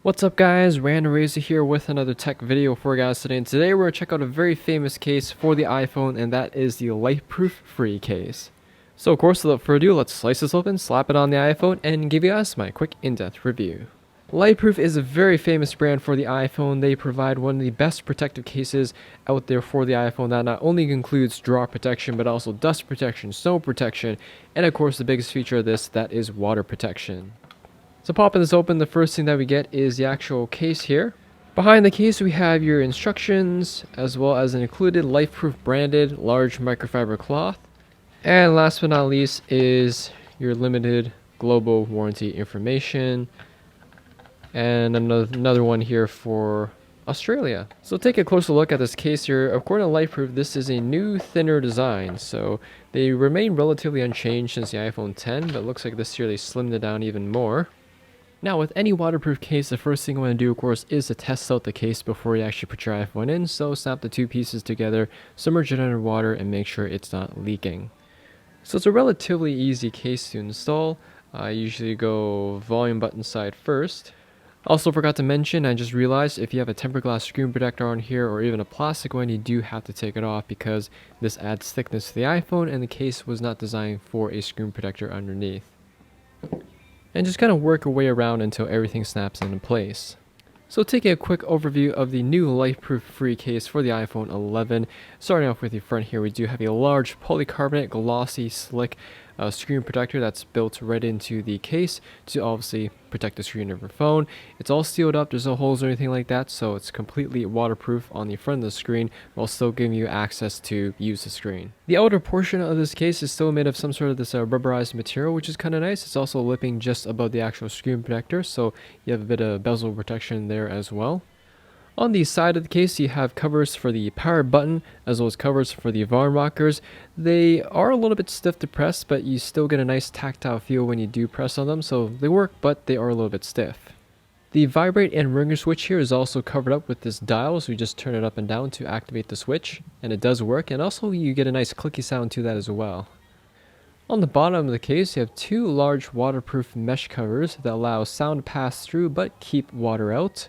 What's up guys, Random Razor here with another tech video for you guys today, and today we're going to check out a very famous case for the iPhone, and that is the LifeProof free case. So of course, without further ado, let's slice this open, slap it on the iPhone, and give you guys my quick in-depth review. LifeProof is a very famous brand for the iPhone. They provide one of the best protective cases out there for the iPhone that not only includes drop protection, but also dust protection, snow protection, and of course the biggest feature of this, that is water protection. So popping this open, the first thing that we get is the actual case here. Behind the case we have your instructions, as well as an included LifeProof branded large microfiber cloth. And last but not least is your limited global warranty information. And another one here for Australia. So take a closer look at this case here. According to LifeProof, this is a new, thinner design. So they remain relatively unchanged since the iPhone 10, but it looks like this year they slimmed it down even more. Now, with any waterproof case, the first thing you want to do, of course, is to test out the case before you actually put your iPhone in. So snap the two pieces together, submerge it under water, and make sure it's not leaking. So it's a relatively easy case to install. I usually go volume button side first. Also forgot to mention, I just realized if you have a tempered glass screen protector on here or even a plastic one, you do have to take it off because this adds thickness to the iPhone and the case was not designed for a screen protector underneath. And just kind of work your way around until everything snaps into place. So taking a quick overview of the new LifeProof free case for the iPhone 11. Starting off with the front here, we do have a large polycarbonate glossy slick screen protector that's built right into the case to obviously protect the screen of your phone. It's all sealed up, there's no holes or anything like that, so it's completely waterproof on the front of the screen while still giving you access to use the screen. The outer portion of this case is still made of some sort of this rubberized material, which is kind of nice. It's also lipping just above the actual screen protector, so you have a bit of bezel protection there as well. On the side of the case, you have covers for the power button, as well as covers for the alarm rockers. They are a little bit stiff to press, but you still get a nice tactile feel when you do press on them, so they work, but they are a little bit stiff. The vibrate and ringer switch here is also covered up with this dial, so you just turn it up and down to activate the switch, and it does work, and also you get a nice clicky sound to that as well. On the bottom of the case, you have two large waterproof mesh covers that allow sound to pass through but keep water out.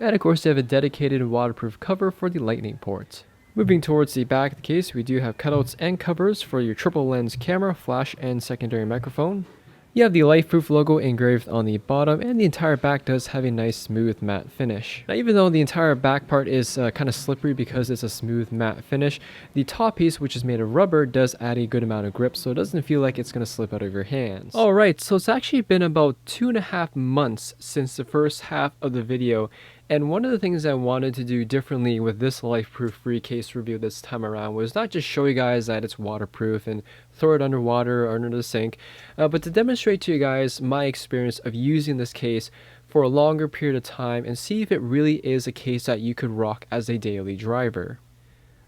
And of course, you have a dedicated waterproof cover for the lightning port. Moving towards the back of the case, we do have cutouts and covers for your triple lens camera, flash, and secondary microphone. You have the LifeProof logo engraved on the bottom, and the entire back does have a nice smooth matte finish. Now, even though the entire back part is kind of slippery because it's a smooth matte finish, the top piece, which is made of rubber, does add a good amount of grip, so it doesn't feel like it's going to slip out of your hands. Alright, so it's actually been about 2.5 months since the first half of the video, and one of the things I wanted to do differently with this LifeProof free case review this time around was not just show you guys that it's waterproof and throw it underwater or under the sink, but to demonstrate to you guys my experience of using this case for a longer period of time and see if it really is a case that you could rock as a daily driver.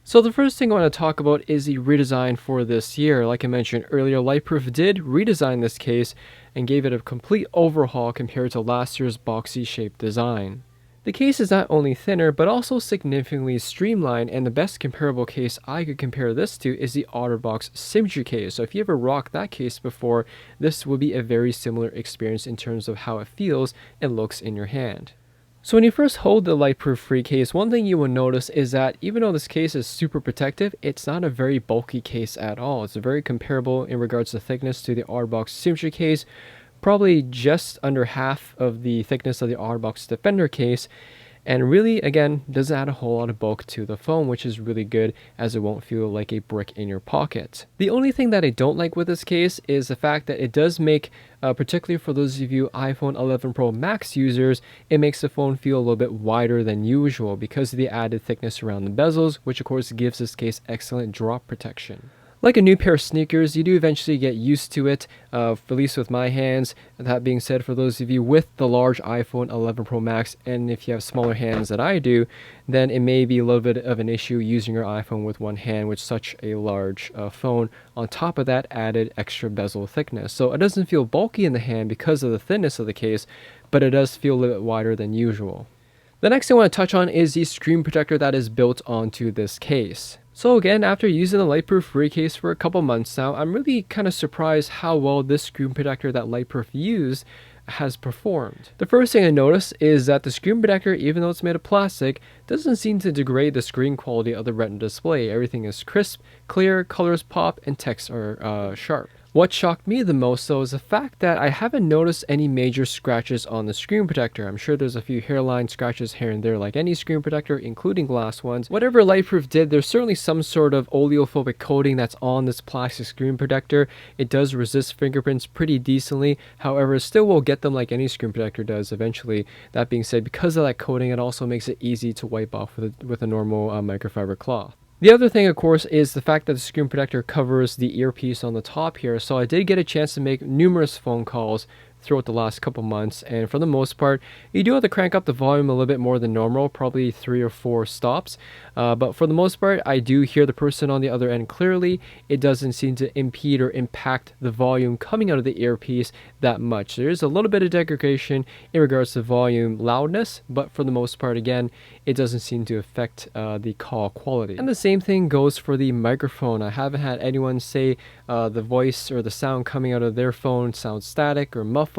So the first thing I want to talk about is the redesign for this year. Like I mentioned earlier, LifeProof did redesign this case and gave it a complete overhaul compared to last year's boxy shaped design. The case is not only thinner, but also significantly streamlined, and the best comparable case I could compare this to is the OtterBox Symmetry case. So if you ever rocked that case before, this would be a very similar experience in terms of how it feels and looks in your hand. So when you first hold the LifeProof free case, one thing you will notice is that even though this case is super protective, it's not a very bulky case at all. It's very comparable in regards to thickness to the OtterBox Symmetry case, probably just under half of the thickness of the OtterBox Defender case, and really, again, doesn't add a whole lot of bulk to the phone, which is really good as it won't feel like a brick in your pocket. The only thing that I don't like with this case is the fact that it does make, particularly for those of you iPhone 11 Pro Max users, it makes the phone feel a little bit wider than usual because of the added thickness around the bezels, which of course gives this case excellent drop protection. Like a new pair of sneakers, you do eventually get used to it, at least with my hands. That being said, for those of you with the large iPhone 11 Pro Max, and if you have smaller hands than I do, then it may be a little bit of an issue using your iPhone with one hand with such a large phone. On top of that, added extra bezel thickness. So it doesn't feel bulky in the hand because of the thinness of the case, but it does feel a little bit wider than usual. The next thing I want to touch on is the screen protector that is built onto this case. So again, after using the LifeProof free case for a couple months now, I'm really kind of surprised how well this screen protector that LifeProof used has performed. The first thing I noticed is that the screen protector, even though it's made of plastic, doesn't seem to degrade the screen quality of the Retina display. Everything is crisp, clear, colors pop, and texts are sharp. What shocked me the most though is the fact that I haven't noticed any major scratches on the screen protector. I'm sure there's a few hairline scratches here and there like any screen protector, including glass ones. Whatever LifeProof did, there's certainly some sort of oleophobic coating that's on this plastic screen protector. It does resist fingerprints pretty decently, however it still will get them like any screen protector does eventually. That being said, because of that coating, it also makes it easy to wipe off with a normal microfiber cloth. The other thing, of course, is the fact that the screen protector covers the earpiece on the top here. So I did get a chance to make numerous phone calls throughout the last couple months, and for the most part you do have to crank up the volume a little bit more than normal, probably 3 or 4 stops, but for the most part I do hear the person on the other end clearly. It doesn't seem to impede or impact the volume coming out of the earpiece that much. There is a little bit of degradation in regards to volume loudness, but for the most part, again, it doesn't seem to affect the call quality. And the same thing goes for the microphone. I haven't had anyone say the voice or the sound coming out of their phone sounds static or muffled,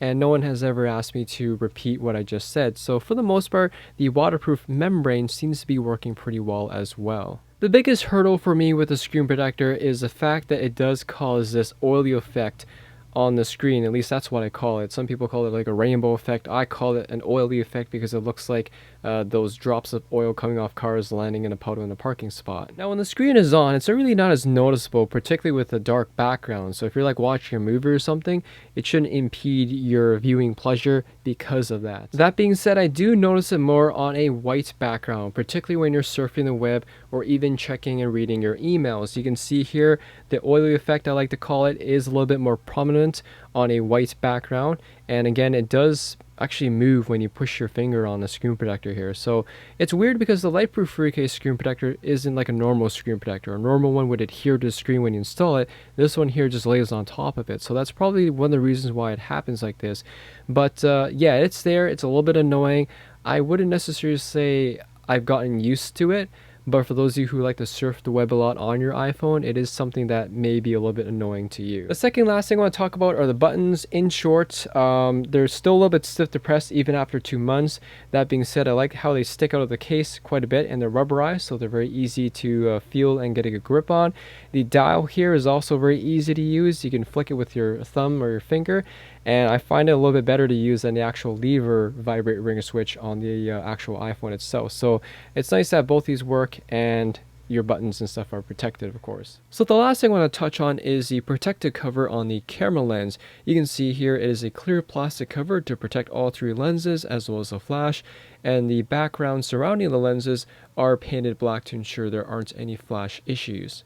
and no one has ever asked me to repeat what I just said. So for the most part, the waterproof membrane seems to be working pretty well as well. The biggest hurdle for me with the screen protector is the fact that it does cause this oily effect on the screen. At least that's what I call it. Some people call it like a rainbow effect. I call it an oily effect because it looks like those drops of oil coming off cars landing in a puddle in a parking spot. Now when the screen is on, it's really not as noticeable, particularly with a dark background. So if you're like watching a movie or something, it shouldn't impede your viewing pleasure because of that. That being said, I do notice it more on a white background, particularly when you're surfing the web or even checking and reading your emails. You can see here the oily effect, I like to call it, is a little bit more prominent on a white background, and again it does actually move when you push your finger on the screen protector here. So it's weird because the LifeProof free case screen protector isn't like a normal screen protector. A normal one would adhere to the screen when you install it. This one here just lays on top of it. So that's probably one of the reasons why it happens like this. But yeah, it's there. It's a little bit annoying. I wouldn't necessarily say I've gotten used to it, but for those of you who like to surf the web a lot on your iPhone, it is something that may be a little bit annoying to you. The second last thing I want to talk about are the buttons. In short, they're still a little bit stiff to press even after 2 months. That being said, I like how they stick out of the case quite a bit, and they're rubberized, so they're very easy to feel and get a good grip on. The dial here is also very easy to use. You can flick it with your thumb or your finger, and I find it a little bit better to use than the actual lever vibrate ring switch on the actual iPhone itself. So it's nice that both these work and your buttons and stuff are protected, of course. So the last thing I want to touch on is the protective cover on the camera lens. You can see here it is a clear plastic cover to protect all 3 lenses as well as the flash, and the background surrounding the lenses are painted black to ensure there aren't any flash issues.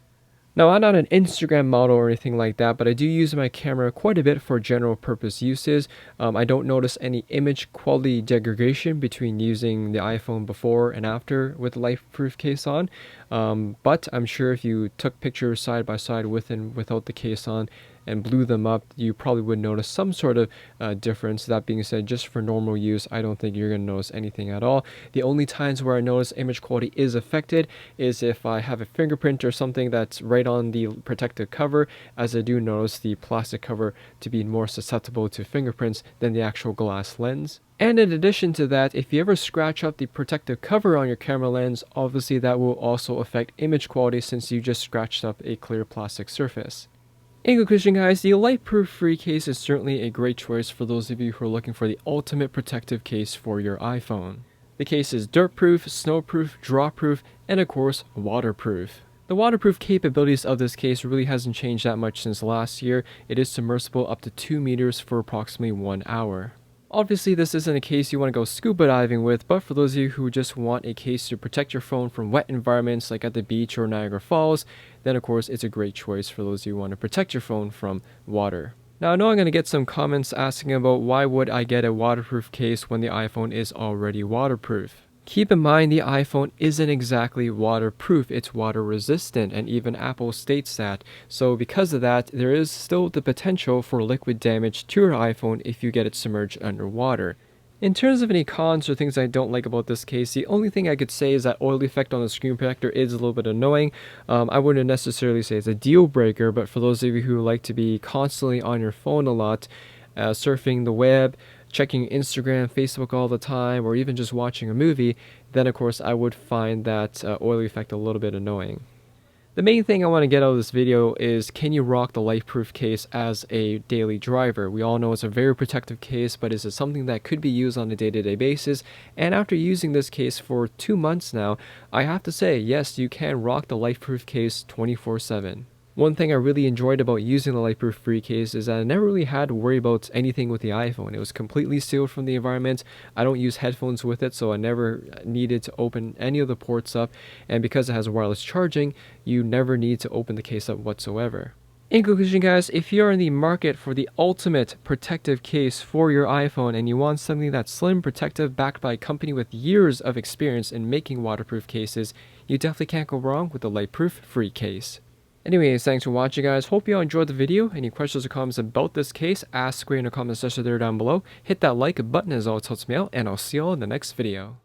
Now, I'm not an Instagram model or anything like that, but I do use my camera quite a bit for general purpose uses. I don't notice any image quality degradation between using the iPhone before and after with the LifeProof case on. But I'm sure if you took pictures side by side with and without the case on and blew them up, you probably would notice some sort of difference. That being said, just for normal use, I don't think you're going to notice anything at all. The only times where I notice image quality is affected is if I have a fingerprint or something that's right on the protective cover, as I do notice the plastic cover to be more susceptible to fingerprints than the actual glass lens. And in addition to that, if you ever scratch up the protective cover on your camera lens, obviously that will also affect image quality since you just scratched up a clear plastic surface. In conclusion, guys, the LifeProof free case is certainly a great choice for those of you who are looking for the ultimate protective case for your iPhone. The case is dirt-proof, snow-proof, drop-proof, and of course, waterproof. The waterproof capabilities of this case really hasn't changed that much since last year. It is submersible up to 2 meters for approximately 1 hour. Obviously, this isn't a case you want to go scuba diving with, but for those of you who just want a case to protect your phone from wet environments like at the beach or Niagara Falls, then of course it's a great choice for those of you who want to protect your phone from water. Now, I know I'm going to get some comments asking about why would I get a waterproof case when the iPhone is already waterproof. Keep in mind the iPhone isn't exactly waterproof, it's water resistant, and even Apple states that. So because of that, there is still the potential for liquid damage to your iPhone if you get it submerged underwater. In terms of any cons or things I don't like about this case, the only thing I could say is that oil effect on the screen protector is a little bit annoying. I wouldn't necessarily say it's a deal breaker, but for those of you who like to be constantly on your phone a lot, surfing the web, checking Instagram, Facebook all the time, or even just watching a movie, then of course I would find that oily effect a little bit annoying. The main thing I want to get out of this video is, can you rock the LifeProof case as a daily driver? We all know it's a very protective case, but is it something that could be used on a day-to-day basis? And after using this case for 2 months now, I have to say, yes, you can rock the LifeProof case 24/7. One thing I really enjoyed about using the LifeProof free case is that I never really had to worry about anything with the iPhone. It was completely sealed from the environment. I don't use headphones with it, so I never needed to open any of the ports up. And because it has wireless charging, you never need to open the case up whatsoever. In conclusion, guys, if you're in the market for the ultimate protective case for your iPhone and you want something that's slim, protective, backed by a company with years of experience in making waterproof cases, you definitely can't go wrong with the LifeProof free case. Anyways, thanks for watching, guys. Hope you all enjoyed the video. Any questions or comments about this case, ask in the comment section there down below. Hit that like button as always helps me out, and I'll see you all in the next video.